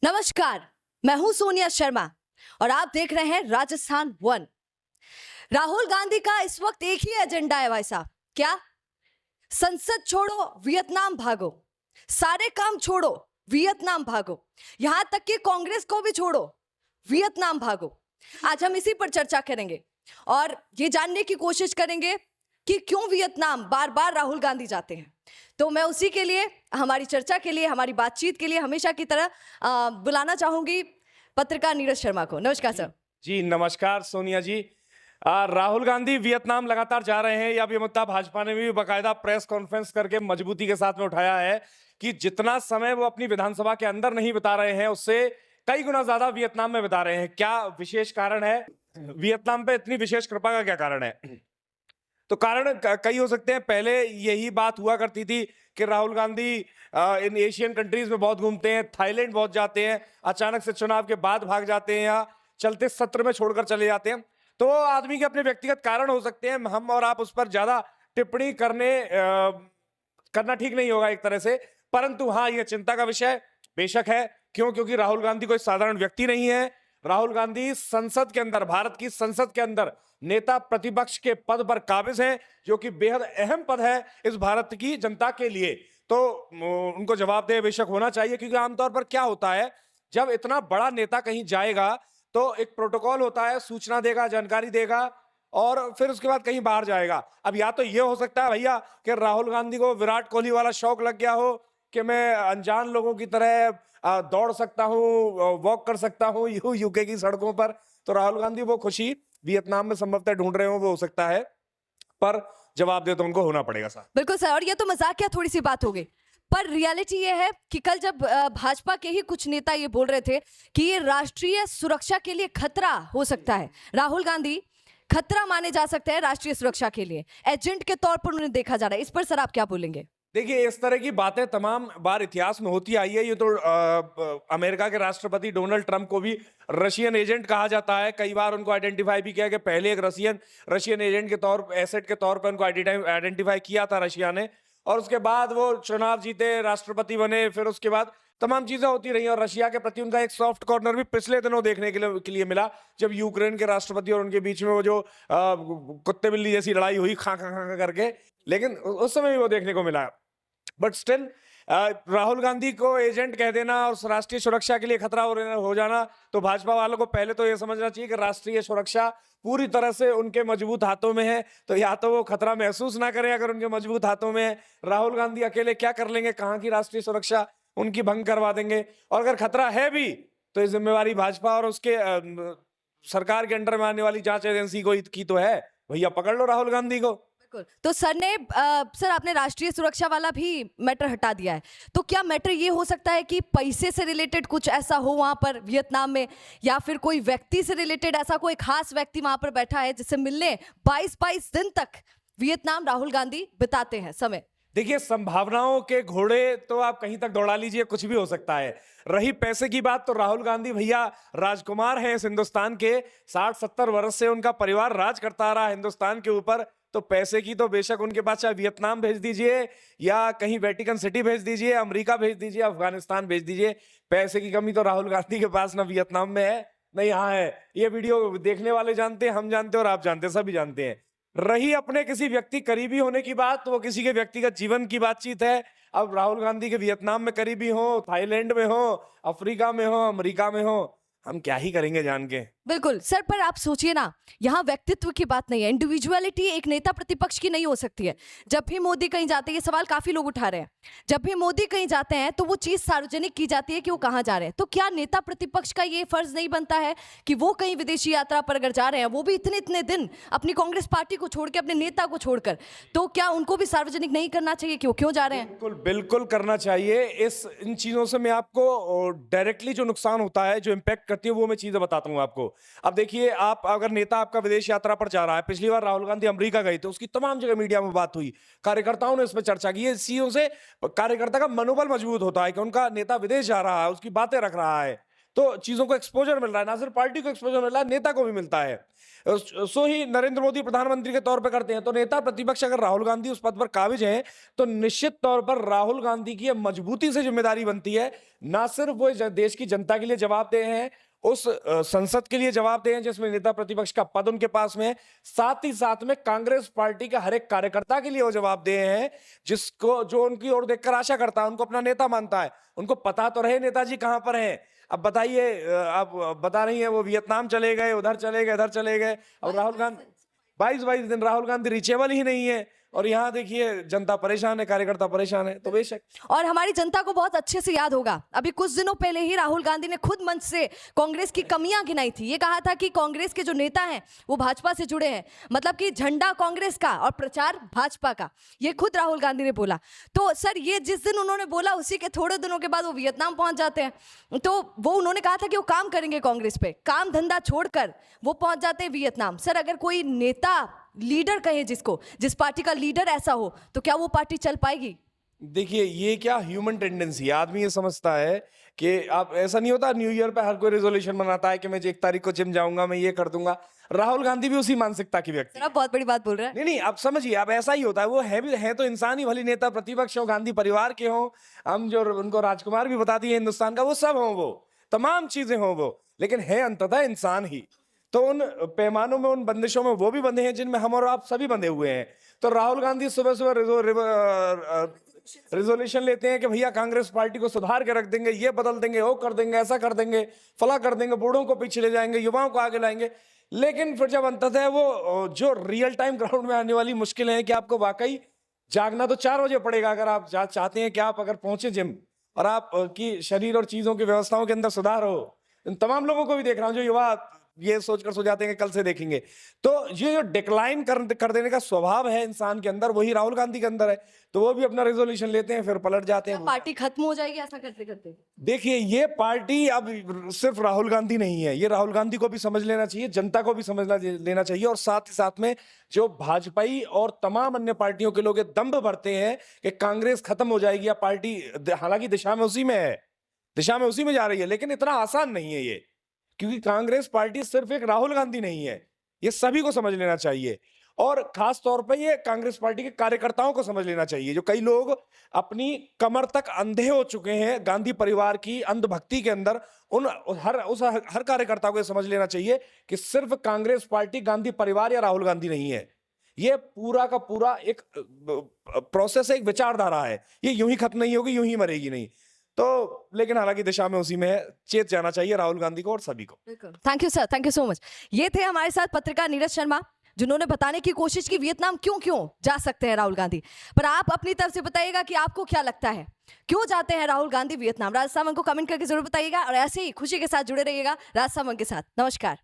नमस्कार, मैं हूं सोनिया शर्मा और आप देख रहे हैं राजस्थान वन। राहुल गांधी का इस वक्त एक ही एजेंडा है भाई साहब। क्या? संसद छोड़ो, वियतनाम भागो। सारे काम छोड़ो, वियतनाम भागो। यहां तक कि कांग्रेस को भी छोड़ो, वियतनाम भागो। आज हम इसी पर चर्चा करेंगे और ये जानने की कोशिश करेंगे कि क्यों वियतनाम बार बार राहुल गांधी जाते हैं। तो मैं उसी के लिए, हमारी चर्चा के लिए, हमारी बातचीत के लिए हमेशा की तरह बुलाना चाहूंगी पत्रकार नीरज शर्मा को। नमस्कार सर। जी नमस्कार सोनिया जी। राहुल गांधी वियतनाम लगातार जा रहे हैं। यह मुद्दा भाजपा ने भी बाकायदा प्रेस कॉन्फ्रेंस करके मजबूती के साथ में उठाया है कि जितना समय वो अपनी विधानसभा के अंदर नहीं बिता रहे हैं उससे कई गुना ज्यादा वियतनाम में बिता रहे हैं। क्या विशेष कारण है? वियतनाम पे इतनी विशेष कृपा का क्या कारण है? तो कारण कई हो सकते हैं। पहले यही बात हुआ करती थी कि राहुल गांधी इन एशियन कंट्रीज में बहुत घूमते हैं, थाईलैंड बहुत जाते हैं, अचानक से चुनाव के बाद भाग जाते हैं या चलते सत्र में छोड़कर चले जाते हैं। तो आदमी के अपने व्यक्तिगत कारण हो सकते हैं, हम और आप उस पर ज्यादा टिप्पणी करना ठीक नहीं होगा एक तरह से। परंतु हाँ, यह चिंता का विषय बेशक है। क्यों? क्योंकि राहुल गांधी कोई साधारण व्यक्ति नहीं है। राहुल गांधी संसद के अंदर, भारत की संसद के अंदर नेता प्रतिपक्ष के पद पर काबिज हैं, जो कि बेहद अहम पद है इस भारत की जनता के लिए। तो उनको जवाबदेह बेशक होना चाहिए, क्योंकि आमतौर पर क्या होता है, जब इतना बड़ा नेता कहीं जाएगा तो एक प्रोटोकॉल होता है, सूचना देगा, जानकारी देगा और फिर उसके बाद कहीं बाहर जाएगा। अब या तो ये हो सकता है भैया कि राहुल गांधी को विराट कोहली वाला शौक लग गया हो कि मैं अनजान लोगों की तरह दौड़ सकता हूँ, वॉक कर सकता हूँ यूके की सड़कों पर। तो राहुल गांधी वो खुशी वियतनाम में संभवतः ढूंढ रहे हो, वो हो सकता है, पर जवाबदेह तो उनको होना पड़ेगा सर। बिल्कुल सर, और ये तो मजाक क्या थोड़ी सी बात हो गई, पर रियलिटी ये है कि कल जब भाजपा के ही कुछ नेता ये बोल रहे थे कि ये राष्ट्रीय सुरक्षा के लिए खतरा हो सकता है, राहुल गांधी खतरा माने जा सकते हैं राष्ट्रीय सुरक्षा के लिए, एजेंट के तौर पर उन्हें देखा जा रहा है। इस पर सर आप क्या बोलेंगे? देखिए, इस तरह की बातें तमाम बार इतिहास में होती आई है। ये तो अमेरिका के राष्ट्रपति डोनाल्ड ट्रंप को भी रशियन एजेंट कहा जाता है। कई बार उनको आइडेंटिफाई भी किया कि पहले एक रशियन एजेंट के तौर, एसेट के तौर पर उनको आइडेंटिफाई किया था रशिया ने, और उसके बाद वो चुनाव जीते, राष्ट्रपति बने, फिर उसके बाद तमाम चीजें होती रही। और रशिया के प्रति उनका एक सॉफ्ट कॉर्नर भी पिछले दिनों देखने के लिए मिला, जब यूक्रेन के राष्ट्रपति और उनके बीच में वो जो कुत्ते बिल्ली जैसी लड़ाई हुई, खा खा खा करके, लेकिन उस समय भी वो देखने को मिला। बट स्टिल राहुल गांधी को एजेंट कह देना और राष्ट्रीय सुरक्षा के लिए खतरा हो जाना, तो भाजपा वालों को पहले तो यह समझना चाहिए कि राष्ट्रीय सुरक्षा पूरी तरह से उनके मजबूत हाथों में है। तो या तो वो खतरा महसूस ना करें, अगर उनके मजबूत हाथों में है। राहुल गांधी अकेले क्या कर लेंगे? कहां की राष्ट्रीय सुरक्षा उनकी भंग करवा देंगे। और अगर खतरा है भी तो ये जिम्मेवारी भाजपा और उसके सरकार के अंडर में आने वाली जांच एजेंसी को की तो है। भैया पकड़ लो राहुल गांधी को। तो सर ने सर आपने राष्ट्रीय सुरक्षा वाला भी मैटर हटा दिया है, तो क्या मैटर ये हो सकता है कि पैसे से रिलेटेड कुछ ऐसा हो वहां पर वियतनाम में, या फिर कोई व्यक्ति से रिलेटेड ऐसा कोई खास व्यक्ति वहां पर बैठा है जिससे मिलने 22-22 दिन तक वियतनाम राहुल गांधी बिताते हैं समय? देखिए, संभावनाओं के घोड़े तो आप कहीं तक दौड़ा लीजिए, कुछ भी हो सकता है। रही पैसे की बात, तो राहुल गांधी भैया राजकुमार हैं इस हिंदुस्तान के। 60-70 वर्ष से उनका परिवार राज करता आ रहा है हिंदुस्तान के ऊपर। तो पैसे की तो बेशक उनके पास, चाहे वियतनाम भेज दीजिए या कहीं वेटिकन सिटी भेज दीजिए, अमेरिका भेज दीजिए, अफगानिस्तान भेज दीजिए, पैसे की कमी तो राहुल गांधी के पास ना वियतनाम में है ना यहाँ है। ये वीडियो देखने वाले जानते हैं, हम जानते हैं और आप जानते हैं, सभी जानते हैं। रही अपने किसी व्यक्ति करीबी होने की बात, तो वो किसी के व्यक्तिगत जीवन की बातचीत है। अब राहुल गांधी के वियतनाम में करीबी हो, थाईलैंड में हो, अफ्रीका में हो, अमेरिका में हो, हम क्या ही करेंगे जान के। बिल्कुल सर, पर आप सोचिए ना, यहाँ व्यक्तित्व की बात नहीं है, इंडिविजुअलिटी एक नेता प्रतिपक्ष की नहीं हो सकती है। जब भी मोदी कहीं जाते हैं, ये सवाल काफी लोग उठा रहे हैं, जब भी मोदी कहीं जाते हैं तो वो चीज सार्वजनिक की जाती है कि वो कहाँ जा रहे हैं। तो क्या नेता प्रतिपक्ष का ये फर्ज नहीं बनता है कि वो कहीं विदेशी यात्रा पर अगर जा रहे हैं, वो भी इतने इतने दिन अपनी कांग्रेस पार्टी को छोड़ के, अपने नेता को छोड़कर, तो क्या उनको भी सार्वजनिक नहीं करना चाहिए कि वो क्यों जा रहे हैं? बिल्कुल बिल्कुल करना चाहिए। इन चीजों से मैं आपको डायरेक्टली जो नुकसान होता है, जो इम्पैक्ट करती है, वो मैं चीजें बताता हूँ आपको। अब देखिए, आप अगर नेता आपका विदेश यात्रा पर जा रहा है, पिछली बार राहुल गांधी अमेरिका गए थे, उसकी तमाम जगह मीडिया में बात हुई, कार्यकर्ताओं ने इस पर चर्चा की। इस चीजों से कार्यकर्ता का मनोबल मजबूत होता है कि उनका नेता विदेश जा रहा है, उसकी बातें रख रहा है। तो चीजों को एक्सपोजर मिल रहा है, ना सिर्फ पार्टी को एक्सपोजर मिल रहा है, नेता को भी मिलता है। सो ही नरेंद्र मोदी प्रधानमंत्री के तौर पर करते हैं, तो नेता प्रतिपक्ष अगर राहुल गांधी उस पद पर काबिज हैं, तो निश्चित तौर पर राहुल गांधी की मजबूती से जिम्मेदारी बनती है, ना सिर्फ वो देश की जनता के लिए जवाबदेह हैं, उस संसद के लिए जवाबदेह हैं जिसमें नेता प्रतिपक्ष का पद उनके पास में, साथ ही साथ में कांग्रेस पार्टी का हर एक कार्यकर्ता के लिए वो जवाबदेह हैं, जिसको जो उनकी ओर देखकर आशा करता है, उनको अपना नेता मानता है। उनको पता तो रहे नेताजी कहां पर हैं। अब बताइए, आप बता रही हैं वो वियतनाम चले गए, उधर चले गए, इधर चले गए, और राहुल गांधी 22 दिन राहुल गांधी रीचेबल ही नहीं है, और यहाँ देखिए जनता परेशान है, कार्यकर्ता परेशान है। तो बेशक, और हमारी जनता को बहुत अच्छे से याद होगा, अभी कुछ दिनों पहले ही राहुल गांधी ने खुद मंच से कांग्रेस की कमियां गिनाई थी। ये कहा था कि कांग्रेस के जो नेता हैं वो भाजपा से जुड़े हैं, मतलब कि झंडा कांग्रेस का और प्रचार भाजपा का, ये खुद राहुल गांधी ने बोला। तो सर, ये जिस दिन उन्होंने बोला उसी के थोड़े दिनों के बाद वो वियतनाम पहुंच जाते हैं। तो वो उन्होंने कहा था कि वो काम करेंगे कांग्रेस पे, काम धंधा छोड़कर वो पहुंच जाते हैं वियतनाम। सर, अगर कोई नेता, लीडर कहे जिसको, जिस पार्टी का लीडर ऐसा हो, तो क्या वो पार्टी चल पाएगी? देखिए ये क्या ह्यूमन टेंडेंसी, आदमी ये समझता है कि आप, ऐसा नहीं होता न्यू ईयर पे हर कोई रेजोल्यूशन बनाता है कि मैं 1 तारीख को जिम जाऊंगा, मैं ये कर दूंगा। राहुल गांधी भी उसी मानसिकता के व्यक्ति। सर, आप बहुत बड़ी बात बोल रहे हैं। नहीं, आप समझिए, आप ऐसा ही होता है, वो है तो इंसान ही, भली नेता प्रतिपक्ष हो, गांधी परिवार के हो, हम जो उनको राजकुमार भी बताती है हिंदुस्तान का, वो सब हो, वो तमाम चीजें हो वो, लेकिन है अंततः इंसान ही। तो उन पैमानों में, उन बंदिशों में वो भी बंधे हैं जिनमें हम और आप सभी बंधे हुए हैं। तो राहुल गांधी सुबह सुबह रेजोल्यूशन लेते हैं कि भैया कांग्रेस पार्टी को सुधार के रख देंगे, ये बदल देंगे, वो कर देंगे, ऐसा कर देंगे, फला कर देंगे, बूढ़ों को पीछे ले जाएंगे, युवाओं को आगे लाएंगे। लेकिन फिर जब अंततः वो जो रियल टाइम ग्राउंड में आने वाली मुश्किलें हैं कि आपको वाकई जागना तो 4 बजे पड़ेगा अगर आप चाहते हैं कि आप अगर पहुंचे जिम और आप की शरीर और चीजों की व्यवस्थाओं के अंदर सुधार हो। इन तमाम लोगों को भी देख रहा हूं जो युवा ये सोचकर सो जाते हैं कि कल से देखेंगे। तो ये जो डिक्लाइन कर देने का स्वभाव है इंसान के अंदर, वही राहुल गांधी के अंदर है। तो वो भी अपना रेजोल्यूशन लेते हैं, फिर पलट जाते हैं। पार्टी खत्म हो जाएगी ऐसा करते करते? देखिए, ये पार्टी अब सिर्फ राहुल गांधी नहीं है, ये राहुल गांधी को भी समझ लेना चाहिए, जनता को भी समझ लेना चाहिए, और साथ ही साथ में जो भाजपाई और तमाम अन्य पार्टियों के लोग दंभ भरते हैं कि कांग्रेस खत्म हो जाएगी या पार्टी, हालांकि दिशा में उसी में है, दिशा में उसी में जा रही है, लेकिन इतना आसान नहीं है ये, क्योंकि कांग्रेस पार्टी सिर्फ एक राहुल गांधी नहीं है, ये सभी को समझ लेना चाहिए। और खास तौर पर ये कांग्रेस पार्टी के कार्यकर्ताओं को समझ लेना चाहिए, जो कई लोग अपनी कमर तक अंधे हो चुके हैं गांधी परिवार की अंधभक्ति के अंदर। हर कार्यकर्ता को ये समझ लेना चाहिए कि सिर्फ कांग्रेस पार्टी गांधी परिवार या राहुल गांधी नहीं है, ये पूरा का पूरा एक प्रोसेस है, एक विचारधारा है, ये यूं ही खत्म नहीं होगी, यूं ही मरेगी नहीं। तो लेकिन हालांकि दिशा में उसी में है, चेत जाना चाहिए राहुल गांधी को और सभी को। Thank you sir, thank you so much. ये थे हमारे साथ पत्रकार नीरज शर्मा, जिन्होंने बताने की कोशिश की वियतनाम क्यों जा सकते हैं राहुल गांधी। पर आप अपनी तरफ से बताइएगा कि आपको क्या लगता है, क्यों जाते हैं राहुल गांधी वियतनाम? राजस्थान को कमेंट करके जरूर बताइएगा, और ऐसे ही खुशी के साथ जुड़े रहिएगा राजस्थान के साथ। नमस्कार।